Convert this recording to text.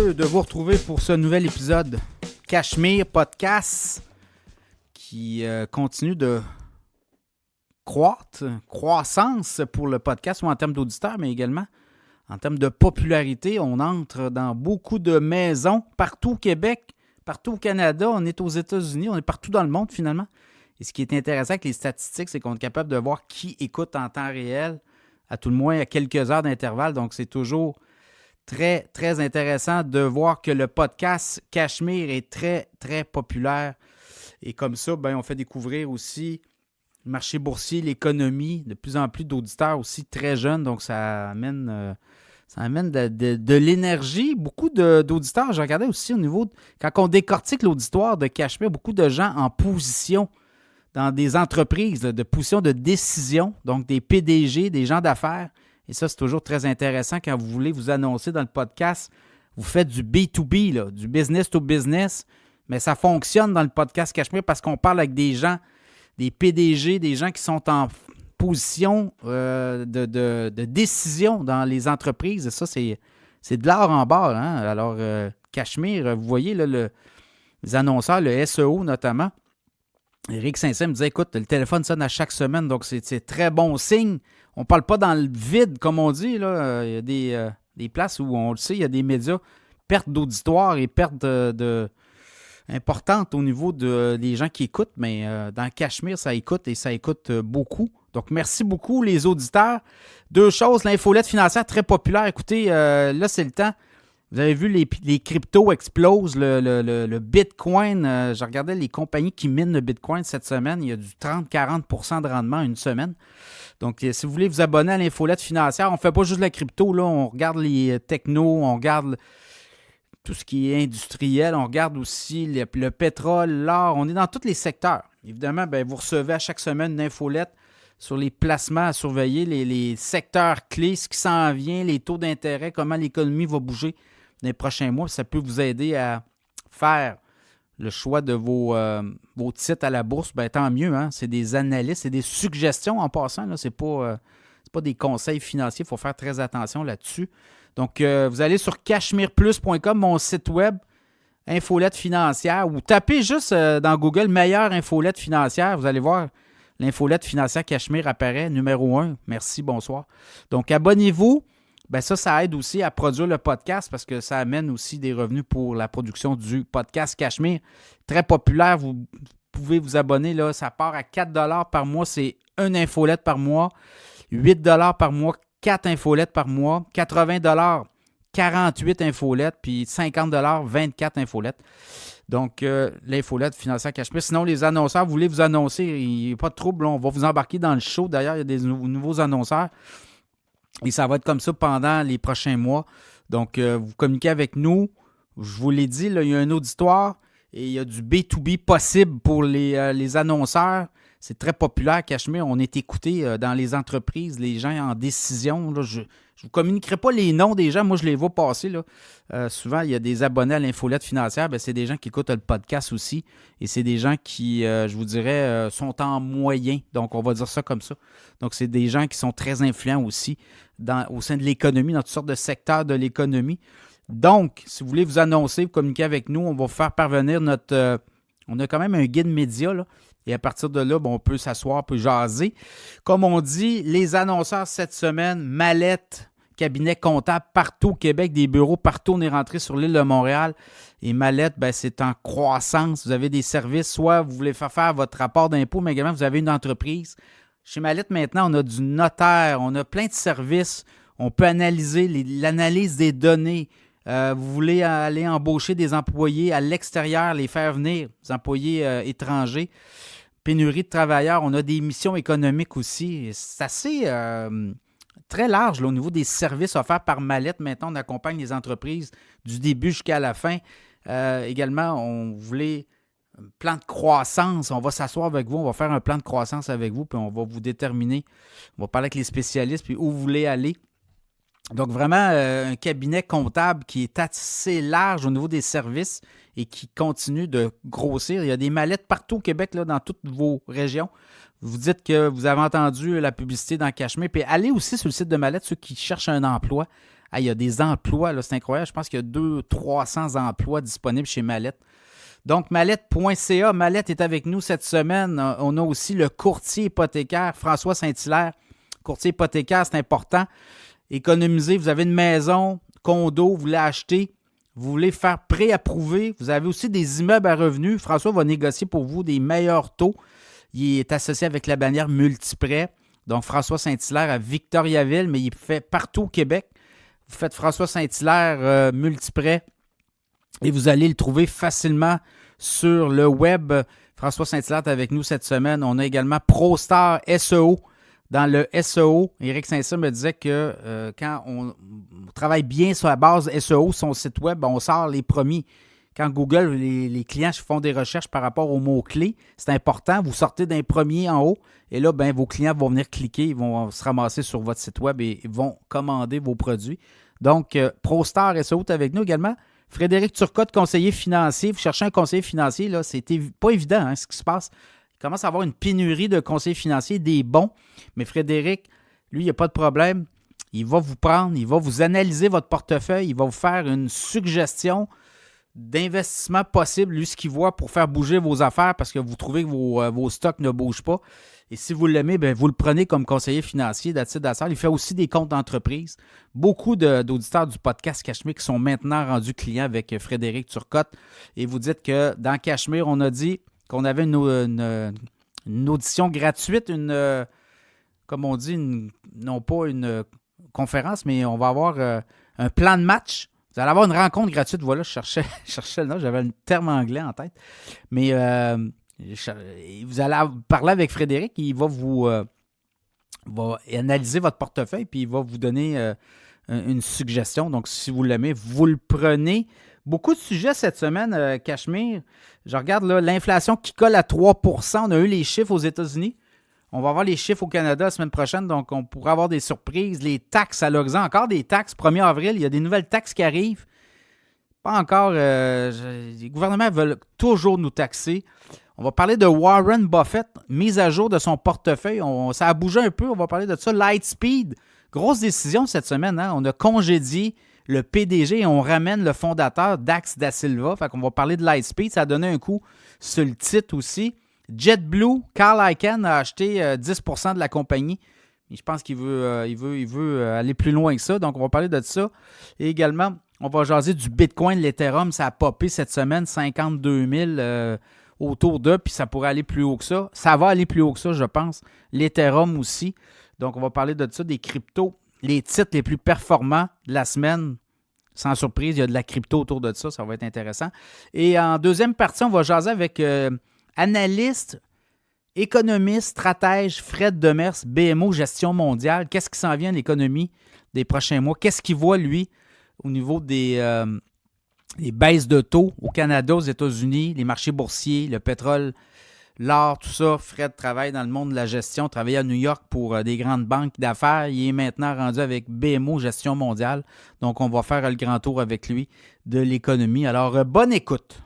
heureux de vous retrouver pour ce nouvel épisode Cachemire Podcast qui continue de croissance pour le podcast, ou en termes d'auditeurs, mais également en termes de popularité. On entre dans beaucoup de maisons partout au Québec, partout au Canada, on est aux États-Unis, on est partout dans le monde finalement. Et ce qui est intéressant avec les statistiques, c'est qu'on est capable de voir qui écoute en temps réel, à tout le moins à quelques heures d'intervalle. Donc, c'est toujours très, très intéressant de voir que le podcast Cachemire est très, très populaire. Et comme ça, on fait découvrir aussi le marché boursier, l'économie, de plus en plus d'auditeurs aussi très jeunes. Donc, ça amène de l'énergie. Beaucoup d'auditeurs, je regardais aussi au niveau, quand on décortique l'auditoire de Cachemire, beaucoup de gens en position dans des entreprises, de position de décision, donc des PDG, des gens d'affaires. Et ça, c'est toujours très intéressant quand vous voulez vous annoncer dans le podcast. Vous faites du B2B, là, du business to business, mais ça fonctionne dans le podcast Cachemire parce qu'on parle avec des gens, des PDG, des gens qui sont en position de décision dans les entreprises. Et ça, c'est de l'art en barre. Hein? Alors, Cachemire, vous voyez là, les annonceurs, le SEO notamment, Éric Saint-Saëns me disait, écoute, le téléphone sonne à chaque semaine, donc c'est très bon signe. On ne parle pas dans le vide, comme on dit. Là. Il y a des places où, on le sait, il y a des médias, perte d'auditoire et perte importante au niveau des gens qui écoutent, mais dans Cachemire, ça écoute et ça écoute beaucoup. Donc, merci beaucoup les auditeurs. Deux choses, l'infolette financière très populaire. Écoutez, là, c'est le temps. Vous avez vu, les cryptos explosent, le Bitcoin. Je regardais les compagnies qui minent le Bitcoin cette semaine. Il y a du 30-40% de rendement une semaine. Donc, si vous voulez vous abonner à l'infolette financière, on ne fait pas juste la crypto. Là, on regarde les technos, on regarde tout ce qui est industriel. On regarde aussi le pétrole, l'or. On est dans tous les secteurs. Évidemment, vous recevez à chaque semaine une infolette sur les placements à surveiller, les secteurs clés, ce qui s'en vient, les taux d'intérêt, comment l'économie va bouger dans les prochains mois. Ça peut vous aider à faire le choix de vos titres à la bourse. Tant mieux, hein? C'est des analyses, c'est des suggestions en passant. Ce n'est pas des conseils financiers. Il faut faire très attention là-dessus. Donc, vous allez sur cachemireplus.com, mon site web, infolette financière, ou tapez juste dans Google « Meilleure infolette financière ». Vous allez voir, l'infolette financière Cachemire apparaît, numéro 1. Merci, bonsoir. Donc, abonnez-vous. Ça aide aussi à produire le podcast parce que ça amène aussi des revenus pour la production du podcast Cachemire. Très populaire, vous pouvez vous abonner. Là, ça part à 4 $ par mois, c'est une infolette par mois. 8 $ par mois, 4 infolettes par mois. 80 $, 48 infolettes. Puis 50 $, 24 infolettes. Donc, l'infolette financière Cachemire. Sinon, les annonceurs, vous voulez vous annoncer, il n'y a pas de trouble. Là, on va vous embarquer dans le show. D'ailleurs, il y a des nouveaux annonceurs. Et ça va être comme ça pendant les prochains mois. Donc, vous communiquez avec nous. Je vous l'ai dit, là, il y a un auditoire et il y a du B2B possible pour les annonceurs. C'est très populaire, Cachemire. On est écouté dans les entreprises, les gens en décision. Là, je ne vous communiquerai pas les noms des gens. Moi, je les vois passer. Là. Souvent, il y a des abonnés à l'infolette financière. C'est des gens qui écoutent le podcast aussi. Et c'est des gens qui, je vous dirais, sont en moyen. Donc, on va dire ça comme ça. Donc, c'est des gens qui sont très influents aussi au sein de l'économie, dans toutes sortes de secteurs de l'économie. Donc, si vous voulez vous annoncer, vous communiquer avec nous, on va vous faire parvenir notre... on a quand même un guide média, là. Et à partir de là, on peut s'asseoir, on peut jaser. Comme on dit, les annonceurs cette semaine, Mallette, cabinet comptable partout au Québec, des bureaux partout. On est rentré sur l'île de Montréal. Et Mallette, c'est en croissance. Vous avez des services, soit vous voulez faire votre rapport d'impôt, mais également vous avez une entreprise. Chez Mallette, maintenant, on a du notaire, on a plein de services. On peut analyser l'analyse des données. Vous voulez aller embaucher des employés à l'extérieur, les faire venir, des employés étrangers. Pénurie de travailleurs, on a des missions économiques aussi. C'est assez très large là, au niveau des services offerts par Mallette. Maintenant, on accompagne les entreprises du début jusqu'à la fin. Également, on voulait un plan de croissance. On va s'asseoir avec vous, on va faire un plan de croissance avec vous, puis on va vous déterminer. On va parler avec les spécialistes, puis où vous voulez aller. Donc, vraiment, un cabinet comptable qui est assez large au niveau des services et qui continue de grossir. Il y a des mallettes partout au Québec, là, dans toutes vos régions. Vous dites que vous avez entendu la publicité dans Cachemire. Puis allez aussi sur le site de Mallette, ceux qui cherchent un emploi. il y a des emplois, là, c'est incroyable. Je pense qu'il y a 200-300 emplois disponibles chez Mallette. Donc, Mallette.ca. Mallette est avec nous cette semaine. On a aussi le courtier hypothécaire, François Saint-Hilaire. Courtier hypothécaire, c'est important. Économiser, vous avez une maison, condo, vous voulez acheter, vous voulez faire préapprouver. Vous avez aussi des immeubles à revenus. François va négocier pour vous des meilleurs taux. Il est associé avec la bannière Multiprêt. Donc, François Saint-Hilaire à Victoriaville, mais il fait partout au Québec. Vous faites François Saint-Hilaire Multiprêt et vous allez le trouver facilement sur le web. François Saint-Hilaire est avec nous cette semaine. On a également ProStar SEO. Dans le SEO, Éric Saint-Cyr me disait que quand on travaille bien sur la base SEO, son site web, on sort les premiers. Quand Google, les clients font des recherches par rapport aux mots-clés, c'est important. Vous sortez d'un premier en haut et là, vos clients vont venir cliquer, ils vont se ramasser sur votre site web et vont commander vos produits. Donc, ProStar SEO est avec nous également. Frédéric Turcotte, conseiller financier. Vous cherchez un conseiller financier, là, c'est pas évident ce qui se passe. Il commence à avoir une pénurie de conseillers financiers, des bons. Mais Frédéric, lui, il n'y a pas de problème. Il va vous prendre, il va vous analyser votre portefeuille, il va vous faire une suggestion d'investissement possible, lui, ce qu'il voit pour faire bouger vos affaires parce que vous trouvez que vos stocks ne bougent pas. Et si vous l'aimez, vous le prenez comme conseiller financier d'Assar. Il fait aussi des comptes d'entreprise. Beaucoup d'auditeurs du podcast Cachemire qui sont maintenant rendus clients avec Frédéric Turcotte. Et vous dites que dans Cachemire, on a dit qu'on avait une audition gratuite, comme on dit, non pas une conférence, mais on va avoir un plan de match. Vous allez avoir une rencontre gratuite. Voilà, je cherchais le nom, j'avais le terme anglais en tête. Mais vous allez parler avec Frédéric, il va va analyser votre portefeuille, puis il va vous donner une suggestion. Donc, si vous l'aimez, vous le prenez. Beaucoup de sujets cette semaine, Cachemire. Je regarde là, l'inflation qui colle à 3 %. On a eu les chiffres aux États-Unis. On va avoir les chiffres au Canada la semaine prochaine, donc on pourra avoir des surprises. Les taxes à l'horizon, encore des taxes. 1er avril, il y a des nouvelles taxes qui arrivent. Pas encore. Les gouvernements veulent toujours nous taxer. On va parler de Warren Buffett, mise à jour de son portefeuille. Ça a bougé un peu, on va parler de ça. Lightspeed, grosse décision cette semaine. On a congédié le PDG et on ramène le fondateur, Dax Da Silva. Fait qu'on va parler de Lightspeed. Ça a donné un coup sur le titre aussi. JetBlue, Carl Icahn a acheté 10% de la compagnie. Je pense qu'il veut aller plus loin que ça. Donc, on va parler de ça. Et également, on va jaser du Bitcoin, de l'Ethereum. Ça a popé cette semaine, 52 000 autour d'eux. Puis ça pourrait aller plus haut que ça. Ça va aller plus haut que ça, je pense. L'Ethereum aussi. Donc, on va parler de ça, des cryptos. Les titres les plus performants de la semaine. Sans surprise, il y a de la crypto autour de ça. Ça va être intéressant. Et en deuxième partie, on va jaser avec analyste, économiste, stratège, Fred Demers, BMO Gestion mondiale. Qu'est-ce qui s'en vient à l'économie des prochains mois? Qu'est-ce qu'il voit, lui, au niveau des baisses de taux au Canada, aux États-Unis, les marchés boursiers, le pétrole, l'or, tout ça? Fred travaille dans le monde de la gestion, travaille à New York pour des grandes banques d'affaires. Il est maintenant rendu avec BMO Gestion mondiale. Donc, on va faire le grand tour avec lui de l'économie. Alors, bonne écoute.